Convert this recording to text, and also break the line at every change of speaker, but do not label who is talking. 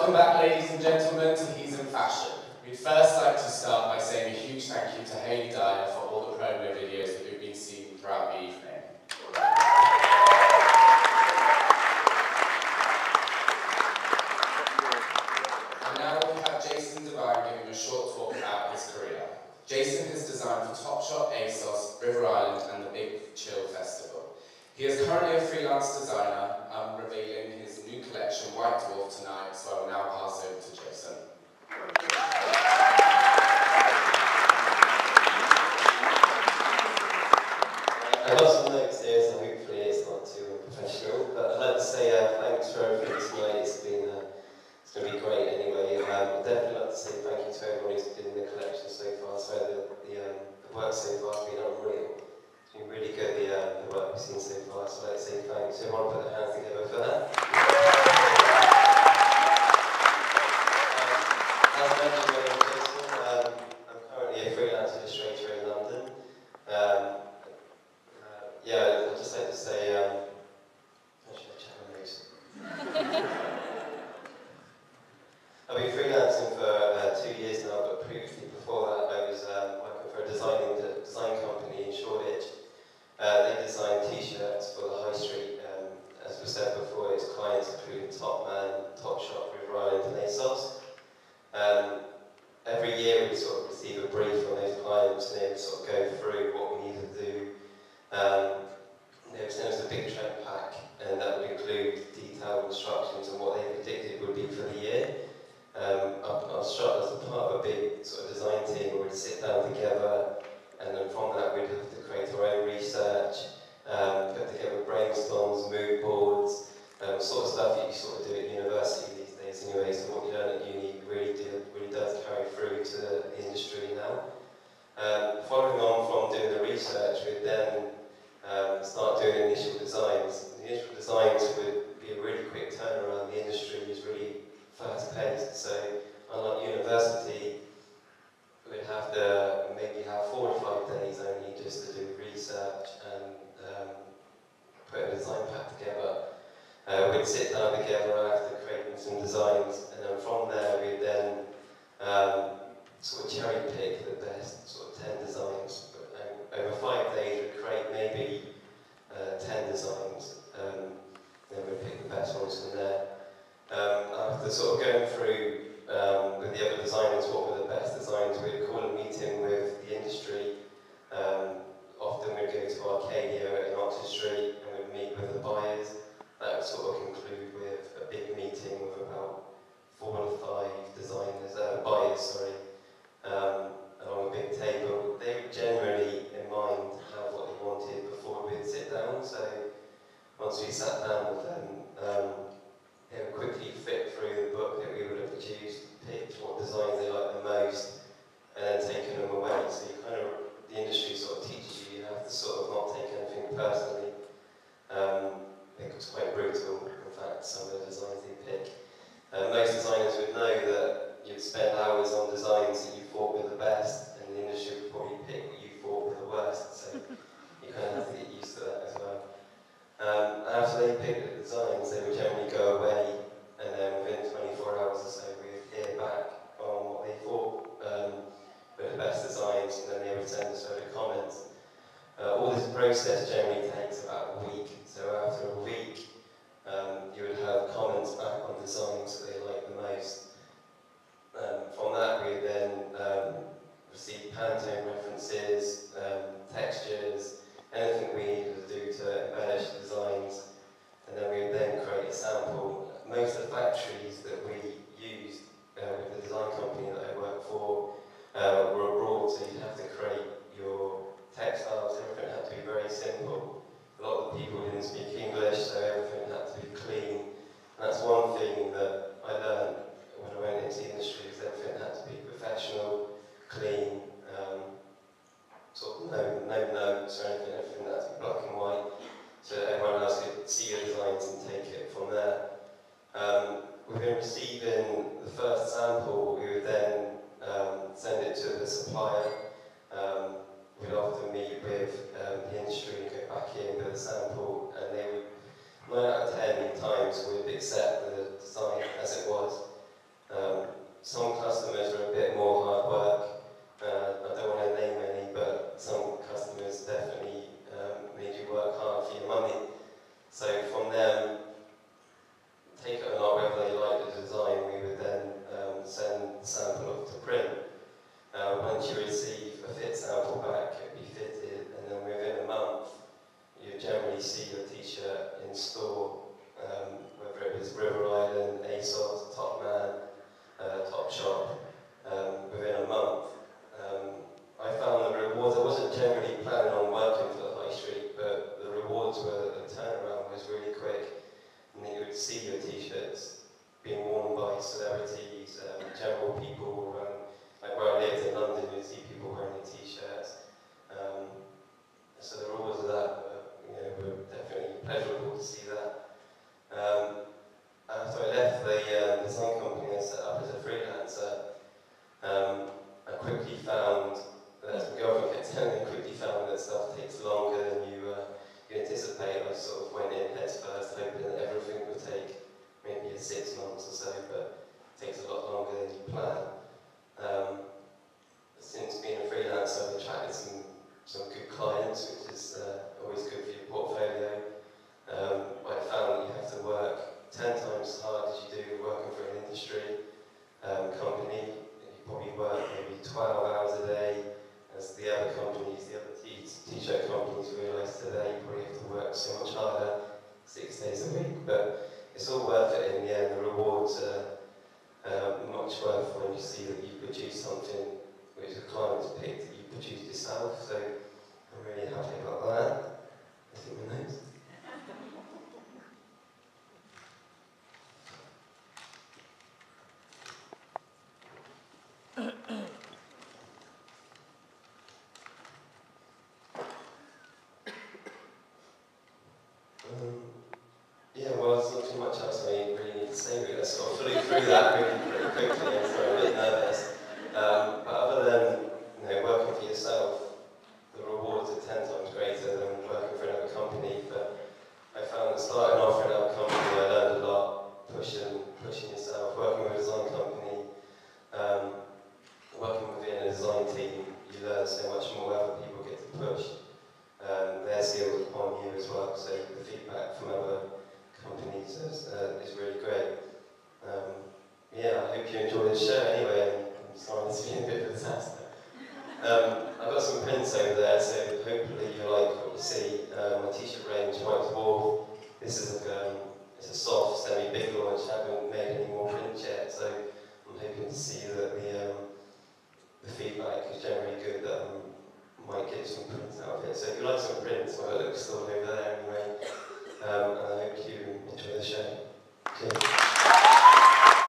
Welcome back, ladies and gentlemen, to He's in Fashion. We'd first like to start by saying a huge thank you to Hayley Dyer for all the promo videos that we've been seeing throughout the evening. And now we have Jason Devine giving a short talk about his career. Jason has designed for Topshop, Asos, River Island and the Big Chill Festival. He is currently a freelance designer. I'm revealing his new collection, White Dwarf, tonight, so I will now pass over to Jason.
I've got some notes here, so hopefully it's not too professional. But I'd like to say thanks for everything tonight. It's going to be great anyway. I'd definitely like to say thank you to everyone who's been in the collection so far. So the work so far has been unreal. It's been really good, the work we've seen so far. So I'd like to say thanks. Everyone put their hands together for that. As mentioned, my name is Jason. I'm currently a freelance illustrator in London. Yeah, I'd just like to say, actually, check my notes. I've been freelancing for 2 years now, but previously before that I was working for a design company in Shoreditch. They design t-shirts for the high street. As we said before, its clients include Topshop, River Island and Asos. Every year we sort of receive a brief from those clients and they would sort of go through what we need to do. They would send us a big trend pack and that would include detailed instructions on what they predicted would be for the year. I was shot as a part of a big sort of design team where we'd sit down together and then from that we'd have to create our own research, put together brainstorms, mood boards, sort of stuff that you sort of do at university these days anyway, so what you learn at uni really does carry through to the industry now. Following on from doing the research, we'd then start doing initial designs. The initial designs would be a really quick turnaround. The industry is really fast-paced, so unlike university, we'd have to maybe have 4 or 5 days only just to do research and put a design pack together. We'd sit down together after creating some designs, and then from there we'd then sort of cherry pick the best sort of 10 designs. Over 5 days we'd create maybe 10 designs, then we'd pick the best ones from there. After sort of going through with the other designers what were the best designs, we'd call a meeting with the industry. Often we'd go to Arcadia in Oxford Street and we'd meet with the buyers. That would sort of conclude with a big meeting with about 4 or 5 designers, buyers, along a big table. They would generally, in mind, have what they wanted before we'd sit down. So once we sat down with them, they would quickly flip through the book that we would have produced, picked what designs they liked the most, and then taken them away. So you kind of, the industry sort of teaches you have to sort of not take anything personally. I think it was quite brutal, in fact, some of the designs they pick. Most designers would know that you'd spend hours on designs that you thought were the best, and the industry would probably pick what you thought were the worst, so you kind of have to get used to that as well. After they picked the designs, they would generally go away, and then within 24 hours or so, we would hear back on what they thought were the best designs, and then they would send us further comments. All this process generally takes about a week, so after a week, you would have comments back on designs that they liked the most. From that, we would then receive Pantone references, textures, anything we needed to do to embellish the designs, and then we would then create a sample. Most of the factories that we used with the design company that I work for were abroad, so you'd have to create your textiles, everything had to be very simple. A lot of the people didn't speak English, so everything had to be clean. And that's one thing that I learned when I went into the industry, is everything had to be professional, clean, sort of no notes or anything, everything had to be black and white, so everyone else could see your designs and take it from there. Within receiving the first sample, we would then send it to the supplier. We'd often meet with the industry and go back in with a sample, and they would, 9 out of 10 times, would accept the design as it was. industry company. You probably work maybe 12 hours a day, as the other companies, the other t-shirt companies realise today, you probably have to work so much harder, 6 days a week. But it's all worth it in the end. The rewards are much worth when you see that you produce something which the client's picked that you produced yourself. So I'm really happy about that. I think my nose. Yeah, well, there's not too much else I really need to say. I sort of flew through that really pretty quickly, and so I'm a bit nervous. But other than working for yourself, the rewards are 10 times greater than working for another company. But I found that starting off for another company, I learned a lot, pushing yourself, working with a design company, working within a design team. You learn so much more. Other people get to push their skills upon you as well. So the feedback from other companies is really great. Yeah, I hope you enjoy this show anyway. I'm sorry it's been a bit of a disaster. I've got some prints over there, so hopefully you like what you see. My t-shirt range, White Dwarf. This is it's a soft, semi-big launch. I haven't made any more prints yet, so I'm hoping to see that the feedback is generally good, that I might get some prints out of it. So if you like some prints, my book's still over there anyway.